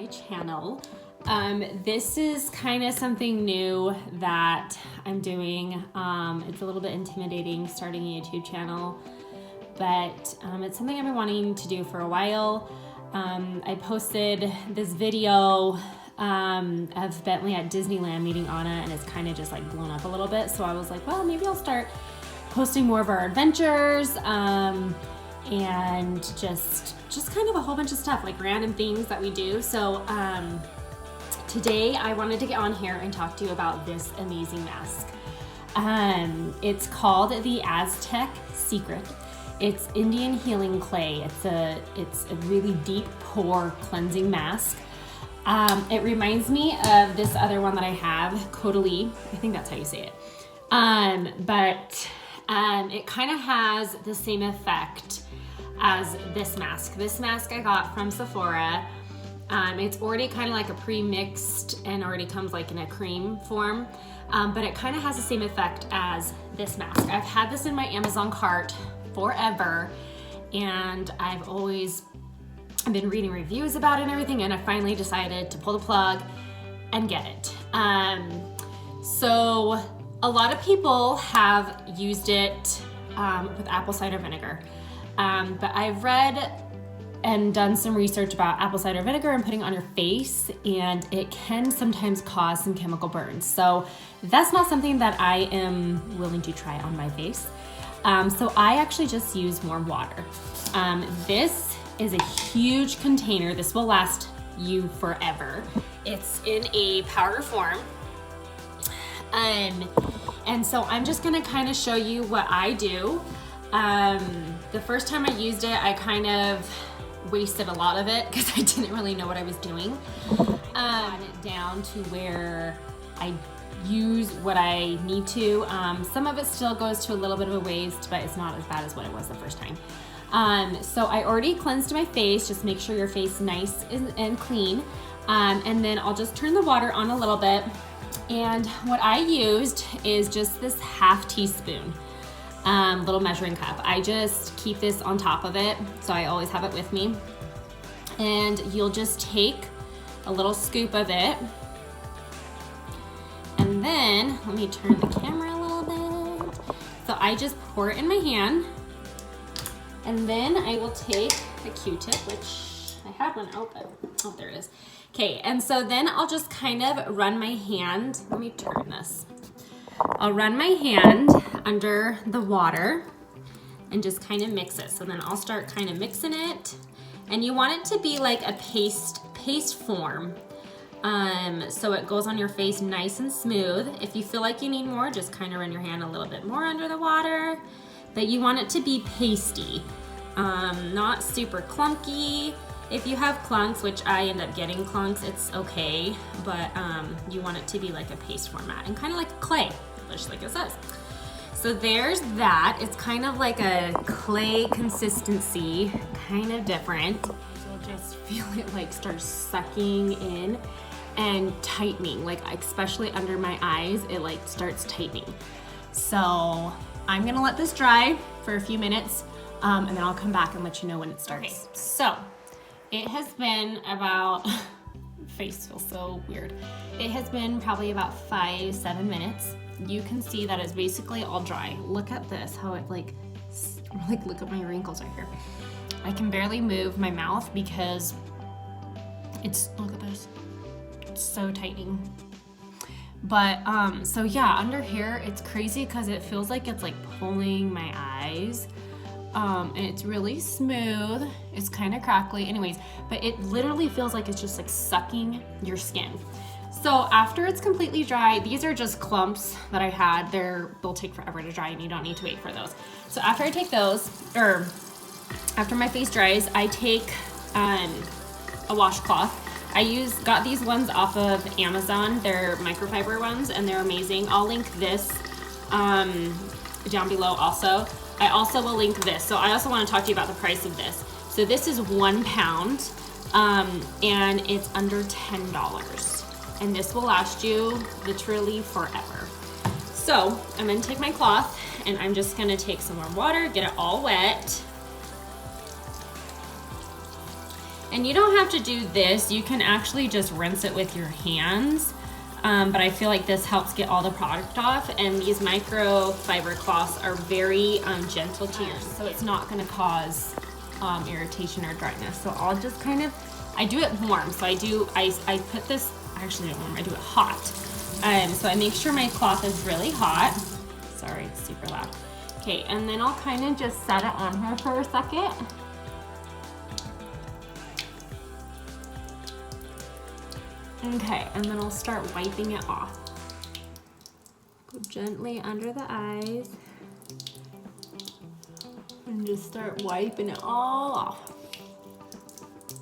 my channel. This is kind of something new that I'm doing. It's a little bit intimidating starting a YouTube channel, but it's something I've been wanting to do for a while. I posted this video of Bentley at Disneyland meeting Anna, and it's kind of just like blown up a little bit. So I was like, well, maybe I'll start posting more of our adventures and just kind of a whole bunch of stuff, like random things that we do. So today I wanted to get on here and talk to you about this amazing mask. It's called the Aztec Secret. It's Indian healing clay. It's a really deep pore cleansing mask. It reminds me of this other one that I have, Caudalie. I think that's how you say it. But it kind of has the same effect as this mask. This mask I got from Sephora. It's already kind of like a pre-mixed and already comes like in a cream form. But it kind of has the same effect as this mask. I've had this in my Amazon cart forever, and I've been reading reviews about it and everything, and I finally decided to pull the plug and get it. So a lot of people have used it with apple cider vinegar, but I've read and done some research about apple cider vinegar and putting it on your face, and it can sometimes cause some chemical burns. So that's not something that I am willing to try on my face. So I actually just use warm water. This is a huge container. This will last you forever. It's in a powder form. And so I'm just gonna kind of show you what I do. The first time I used it, I kind of wasted a lot of it because I didn't really know what I was doing. Got it down to where I use what I need to. Some of it still goes to a little bit of a waste, but it's not as bad as what it was the first time. So I already cleansed my face. Just make sure your face is nice and clean. And then I'll just turn the water on a little bit. And what I used is just this half teaspoon, little measuring cup. I just keep this on top of it, so I always have it with me. And you'll just take a little scoop of it. And then, let me turn the camera a little bit. So I just pour it in my hand. And then I will take a Q-tip, which I had one out, but oh, there it is. Okay, and so then I'll just kind of run my hand. Let me turn this. I'll run my hand under the water and just kind of mix it. So then I'll start kind of mixing it. And you want it to be like a paste form. So it goes on your face nice and smooth. If you feel like you need more, just kind of run your hand a little bit more under the water. But you want it to be pasty, not super clunky. If you have clunks, which I end up getting clunks, it's okay. But you want it to be like a paste format and kind of like clay, just like it says. So there's that. It's kind of like a clay consistency, kind of different. You'll just feel it like start sucking in and tightening, like especially under my eyes, it like starts tightening. So I'm gonna let this dry for a few minutes and then I'll come back and let you know when it starts. Okay, so it has been about, face feels so weird. It has been probably about 5-7 minutes. You can see that it's basically all dry. Look at this, how it like look at my wrinkles right here. I can barely move my mouth because look at this. It's so tightening. But so yeah, under here it's crazy because it feels like it's like pulling my eyes. And it's really smooth. It's kind of crackly anyways, but it literally feels like it's just like sucking your skin. So after it's completely dry, these are just clumps that I had. They'll take forever to dry and you don't need to wait for those. So after I take those, or after my face dries, I take a washcloth. Got these ones off of Amazon. They're microfiber ones and they're amazing. I'll link this down below also. I also will link this. So I also want to talk to you about the price of this. So this is 1 pound and it's under $10. And this will last you literally forever. So I'm gonna take my cloth and I'm just gonna take some warm water, get it all wet. And you don't have to do this. You can actually just rinse it with your hands. But I feel like this helps get all the product off, and these microfiber cloths are very gentle to your skin, so it's not gonna cause irritation or dryness. So I'll just kind of, I do it warm. So I put this, actually not warm, I do it hot. So I make sure my cloth is really hot. Sorry, it's super loud. Okay, and then I'll kind of just set it on her for a second. Okay, and then I'll start wiping it off. Go gently under the eyes and just start wiping it all off.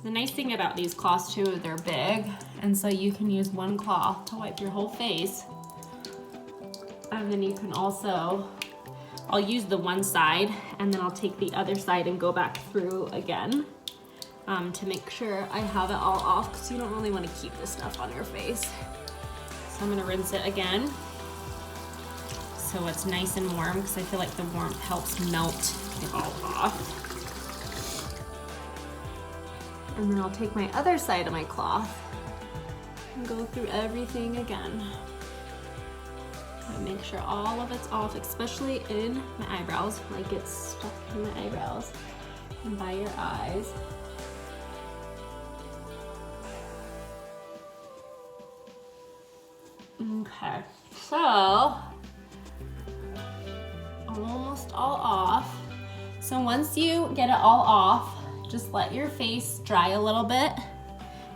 The nice thing about these cloths too, they're big, and so you can use one cloth to wipe your whole face. And then you can also, I'll use the one side and then I'll take the other side and go back through again. To make sure I have it all off, because you don't really want to keep this stuff on your face. So I'm going to rinse it again so it's nice and warm, because I feel like the warmth helps melt it all off. And then I'll take my other side of my cloth and go through everything again. And make sure all of it's off, especially in my eyebrows, like it's stuck in my eyebrows and by your eyes. Okay, so almost all off. So once you get it all off, just let your face dry a little bit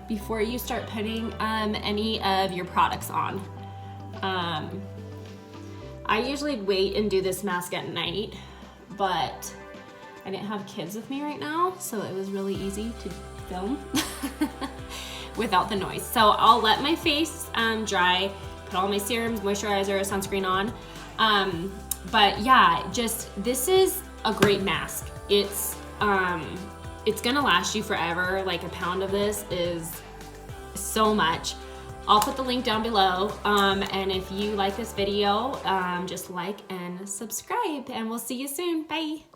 before you start putting any of your products on. I usually wait and do this mask at night, but I didn't have kids with me right now, so it was really easy to film without the noise. So I'll let my face dry, put all my serums, moisturizer, sunscreen on. But yeah, just, this is a great mask. It's gonna last you forever. Like a pound of this is so much. I'll put the link down below. And if you like this video, just like and subscribe, and we'll see you soon. Bye.